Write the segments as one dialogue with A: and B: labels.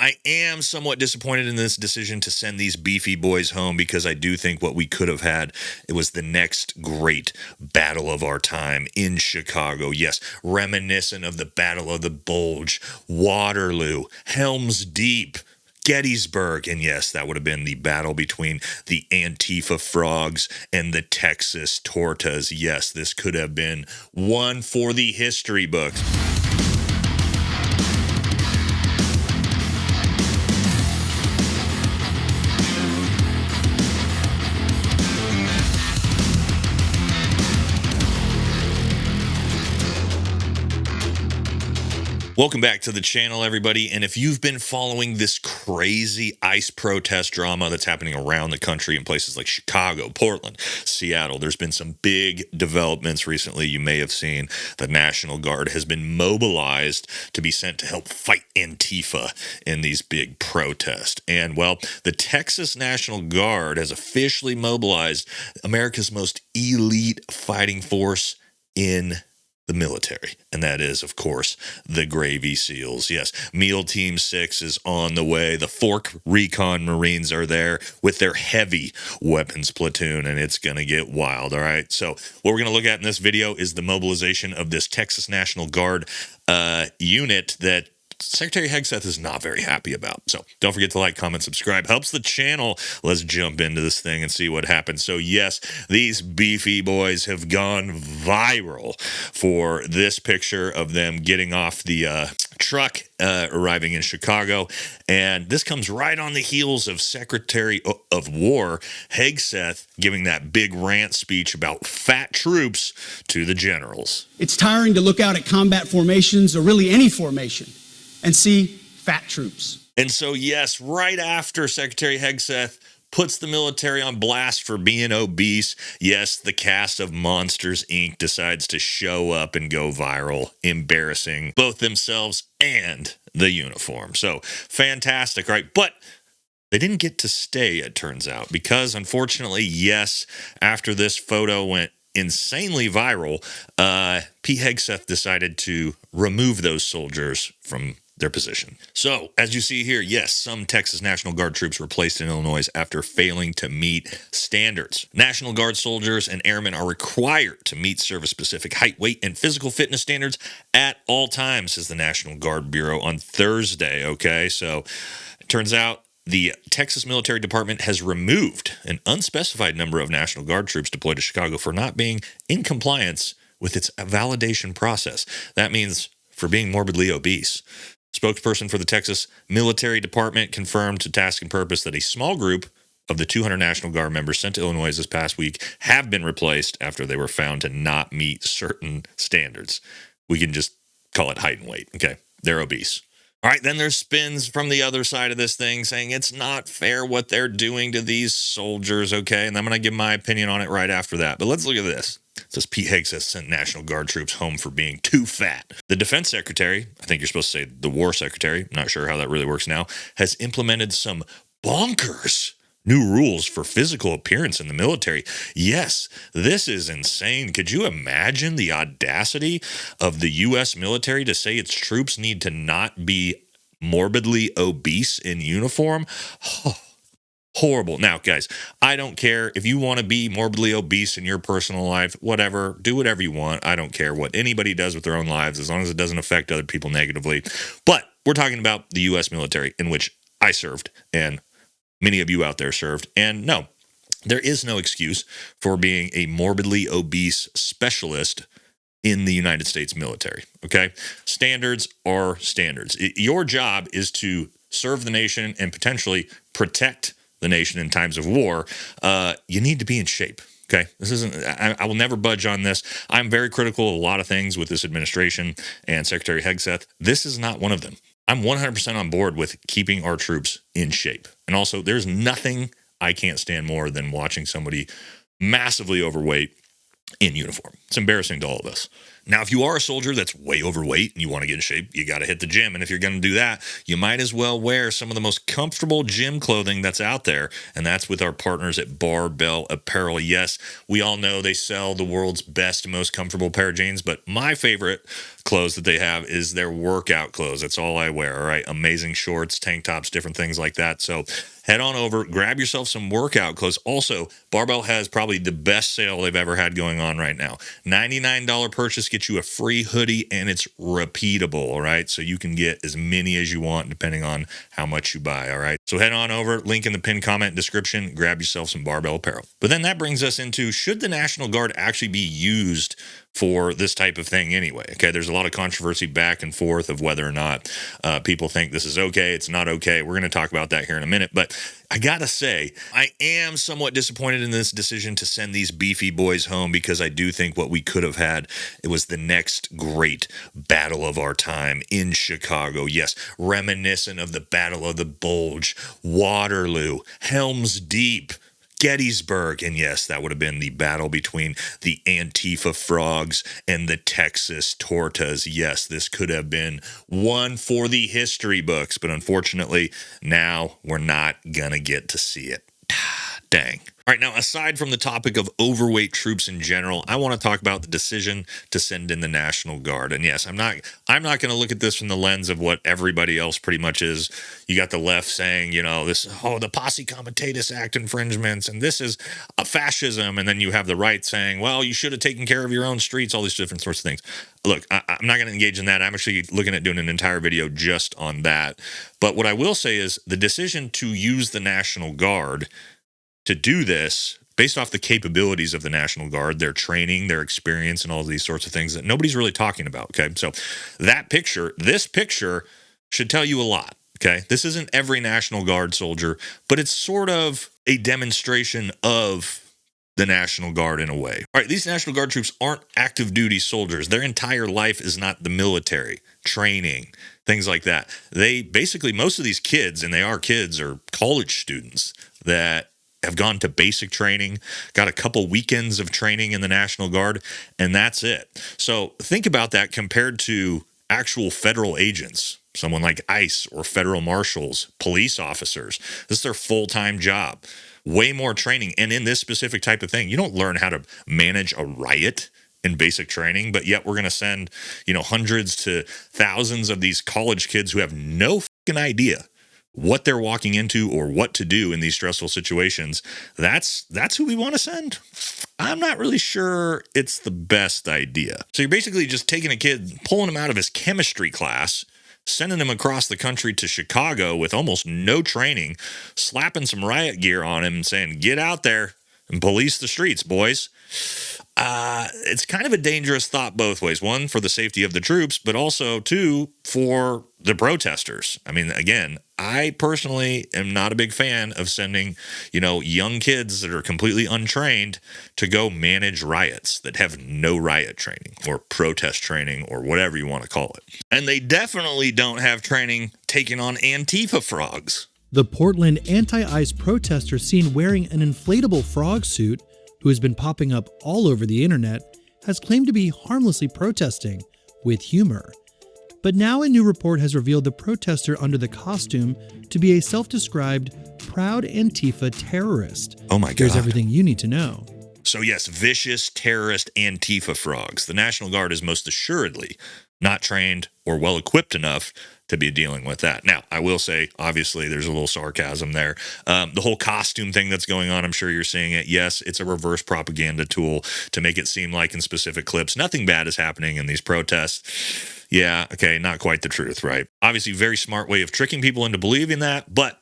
A: I am somewhat disappointed in this decision to send these beefy boys home because I do think what we could have had, it was the next great battle of our time in Chicago. Yes, reminiscent of the Battle of the Bulge, Waterloo, Helm's Deep, Gettysburg, and yes, that would have been the battle between the Antifa frogs and the Texas tortas. Yes, this could have been one for the history books. Welcome back to the channel, everybody. And if you've been following this crazy ICE protest drama that's happening around the country in places like Chicago, Portland, Seattle, there's been some big developments recently. You may have seen the National Guard has been mobilized to be sent to help fight Antifa in these big protests. And well, the Texas National Guard has officially mobilized America's most elite fighting force in the military, and that is, of course, the Gravy SEALs. Yes, MEAL Team 6 is on the way. The Fork Recon Marines are there with their heavy weapons platoon, and it's going to get wild, all right? So what we're going to look at in this video is the mobilization of this Texas National Guard unit that Secretary Hegseth is not very happy about. So don't forget to like, comment, subscribe. Helps the channel. Let's jump into this thing and see what happens. So yes, these beefy boys have gone viral for this picture of them getting off the truck, arriving in Chicago. And this comes right on the heels of Secretary of War Hegseth giving that big rant speech about fat troops to the generals.
B: It's tiring to look out at combat formations, or really any formation, and see fat troops.
A: And so, yes, right after Secretary Hegseth puts the military on blast for being obese, yes, the cast of Monsters, Inc. decides to show up and go viral, embarrassing both themselves and the uniform. So, fantastic, right? But they didn't get to stay, it turns out, because unfortunately, yes, after this photo went insanely viral, Pete Hegseth decided to remove those soldiers from their position. So, as you see here, yes, some Texas National Guard troops were placed in Illinois after failing to meet standards. National Guard soldiers and airmen are required to meet service-specific height, weight, and physical fitness standards at all times, says the National Guard Bureau on Thursday, okay? So, it turns out the Texas Military Department has removed an unspecified number of National Guard troops deployed to Chicago for not being in compliance with its validation process. That means for being morbidly obese. Spokesperson for the Texas Military Department confirmed to Task and Purpose that a small group of the 200 National Guard members sent to Illinois this past week have been replaced after they were found to not meet certain standards. We can just call it height and weight. Okay, they're obese. All right, then there's spins from the other side of this thing saying it's not fair what they're doing to these soldiers, okay? And I'm going to give my opinion on it right after that. But let's look at this. It says Pete Hegseth sent National Guard troops home for being too fat. The Defense Secretary, I think you're supposed to say the War Secretary, I'm not sure how that really works now, has implemented some bonkers new rules for physical appearance in the military. Yes, this is insane. Could you imagine the audacity of the U.S. military to say its troops need to not be morbidly obese in uniform? Oh, horrible. Now, guys, I don't care if you want to be morbidly obese in your personal life, whatever, do whatever you want. I don't care what anybody does with their own lives as long as it doesn't affect other people negatively. But we're talking about the U.S. military, in which I served and many of you out there served. And no, there is no excuse for being a morbidly obese specialist in the United States military, okay? Standards are standards. Your job is to serve the nation and potentially protect the nation in times of war. You need to be in shape, okay? This isn't, I will never budge on this. I'm very critical of a lot of things with this administration and Secretary Hegseth. This is not one of them. I'm 100% on board with keeping our troops in shape. And also, there's nothing I can't stand more than watching somebody massively overweight in uniform. It's embarrassing to all of us. Now, if you are a soldier that's way overweight and you want to get in shape, you got to hit the gym. And if you're going to do that, you might as well wear some of the most comfortable gym clothing that's out there. And that's with our partners at Barbell Apparel. Yes, we all know they sell the world's best, most comfortable pair of jeans, but my favorite clothes that they have is their workout clothes. That's all I wear. All right. Amazing shorts, tank tops, different things like that. So head on over, grab yourself some workout clothes. Also, Barbell has probably the best sale they've ever had going on right now. $99 purchase gets you a free hoodie, and it's repeatable. All right. So you can get as many as you want depending on how much you buy. All right. So head on over, link in the pinned comment description, grab yourself some Barbell Apparel. But then that brings us into, should the National Guard actually be used for this type of thing anyway? Okay, there's a lot of controversy back and forth of whether or not people think this is okay, it's not okay. We're going to talk about that here in a minute, but I gotta say, I am somewhat disappointed in this decision to send these beefy boys home, because I do think what we could have had, it was the next great battle of our time in Chicago. Yes, reminiscent of the Battle of the Bulge, Waterloo, Helm's Deep, Gettysburg, and yes, that would have been the battle between the Antifa frogs and the Texas Tortas. Yes, this could have been one for the history books, but unfortunately, now we're not gonna get to see it. Dang. All right, now, aside from the topic of overweight troops in general, I want to talk about the decision to send in the National Guard. And yes, I'm not going to look at this from the lens of what everybody else pretty much is. You got the left saying, you know, the Posse Comitatus Act infringements, and this is a fascism. And then you have the right saying, well, you should have taken care of your own streets, all these different sorts of things. Look, I'm not going to engage in that. I'm actually looking at doing an entire video just on that. But what I will say is the decision to use the National Guard to do this, based off the capabilities of the National Guard, their training, their experience, and all these sorts of things that nobody's really talking about, okay? So this picture should tell you a lot, okay? This isn't every National Guard soldier, but it's sort of a demonstration of the National Guard in a way. All right, these National Guard troops aren't active duty soldiers. Their entire life is not the military, training, things like that. They basically, most of these kids, and they are kids, are college students that have gone to basic training, got a couple weekends of training in the National Guard, and that's it. So think about that compared to actual federal agents, someone like ICE or federal marshals, police officers. This is their full-time job. Way more training. And in this specific type of thing, you don't learn how to manage a riot in basic training, but yet we're going to send, hundreds to thousands of these college kids who have no fucking idea what they're walking into or what to do in these stressful situations. That's who we want to send. I'm not really sure it's the best idea. So you're basically just taking a kid, pulling him out of his chemistry class, sending him across the country to Chicago with almost no training, slapping some riot gear on him and saying, get out there and police the streets, boys. It's kind of a dangerous thought both ways. One, for the safety of the troops, but also, two, for the protesters. I mean, again, I personally am not a big fan of sending, young kids that are completely untrained to go manage riots that have no riot training or protest training or whatever you want to call it. And they definitely don't have training taking on Antifa frogs.
C: The Portland anti-ICE protester seen wearing an inflatable frog suit, who has been popping up all over the internet, has claimed to be harmlessly protesting with humor. But now a new report has revealed the protester under the costume to be a self-described proud Antifa terrorist.
A: Oh my God.
C: Here's everything you need to know.
A: So yes, vicious terrorist Antifa frogs. The National Guard is most assuredly not trained or well equipped enough to be dealing with that. Now, I will say, obviously, there's a little sarcasm there. The whole costume thing that's going on, I'm sure you're seeing it. Yes, it's a reverse propaganda tool to make it seem like in specific clips, nothing bad is happening in these protests. Yeah, okay, not quite the truth, right? Obviously, very smart way of tricking people into believing that. But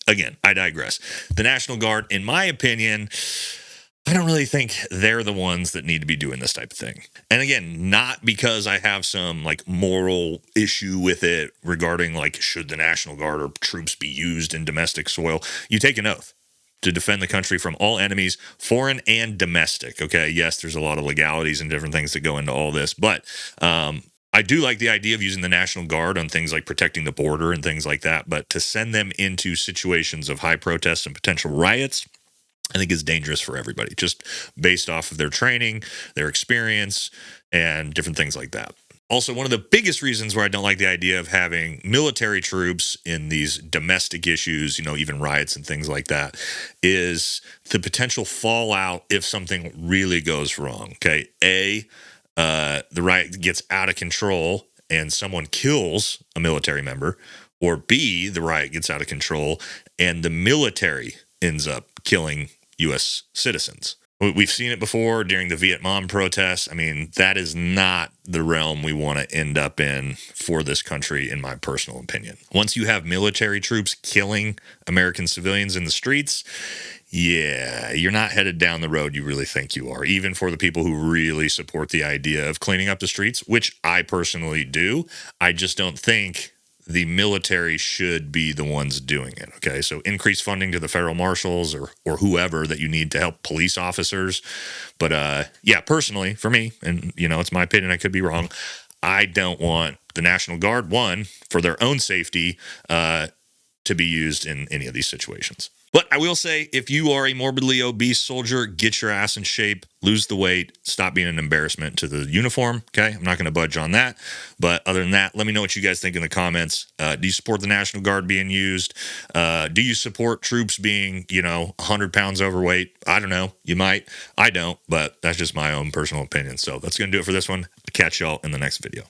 A: again, I digress. The National Guard, in my opinion, I don't really think they're the ones that need to be doing this type of thing. And again, not because I have some moral issue with it regarding should the National Guard or troops be used in domestic soil. You take an oath to defend the country from all enemies, foreign and domestic. Okay, yes, there's a lot of legalities and different things that go into all this, but I do like the idea of using the National Guard on things like protecting the border and things like that, but to send them into situations of high protests and potential riots, I think is dangerous for everybody, just based off of their training, their experience, and different things like that. Also, one of the biggest reasons where I don't like the idea of having military troops in these domestic issues, even riots and things like that, is the potential fallout if something really goes wrong. Okay. The riot gets out of control and someone kills a military member, or B, the riot gets out of control and the military ends up killing U.S. citizens. We've seen it before during the Vietnam protests. I mean, that is not the realm we want to end up in for this country, in my personal opinion. Once you have military troops killing American civilians in the streets, yeah, you're not headed down the road you really think you are, even for the people who really support the idea of cleaning up the streets, which I personally do. I just don't think the military should be the ones doing it. Okay. So increase funding to the federal marshals or whoever that you need to help police officers. But yeah, personally for me, and it's my opinion, I could be wrong, I don't want the National Guard, one, for their own safety, to be used in any of these situations. But I will say, if you are a morbidly obese soldier, get your ass in shape, lose the weight, stop being an embarrassment to the uniform. Okay. I'm not going to budge on that. But other than that, let me know what you guys think in the comments. Do you support the National Guard being used? Do you support troops being, 100 pounds overweight? I don't know. You might. I don't, but that's just my own personal opinion. So that's going to do it for this one. Catch y'all in the next video.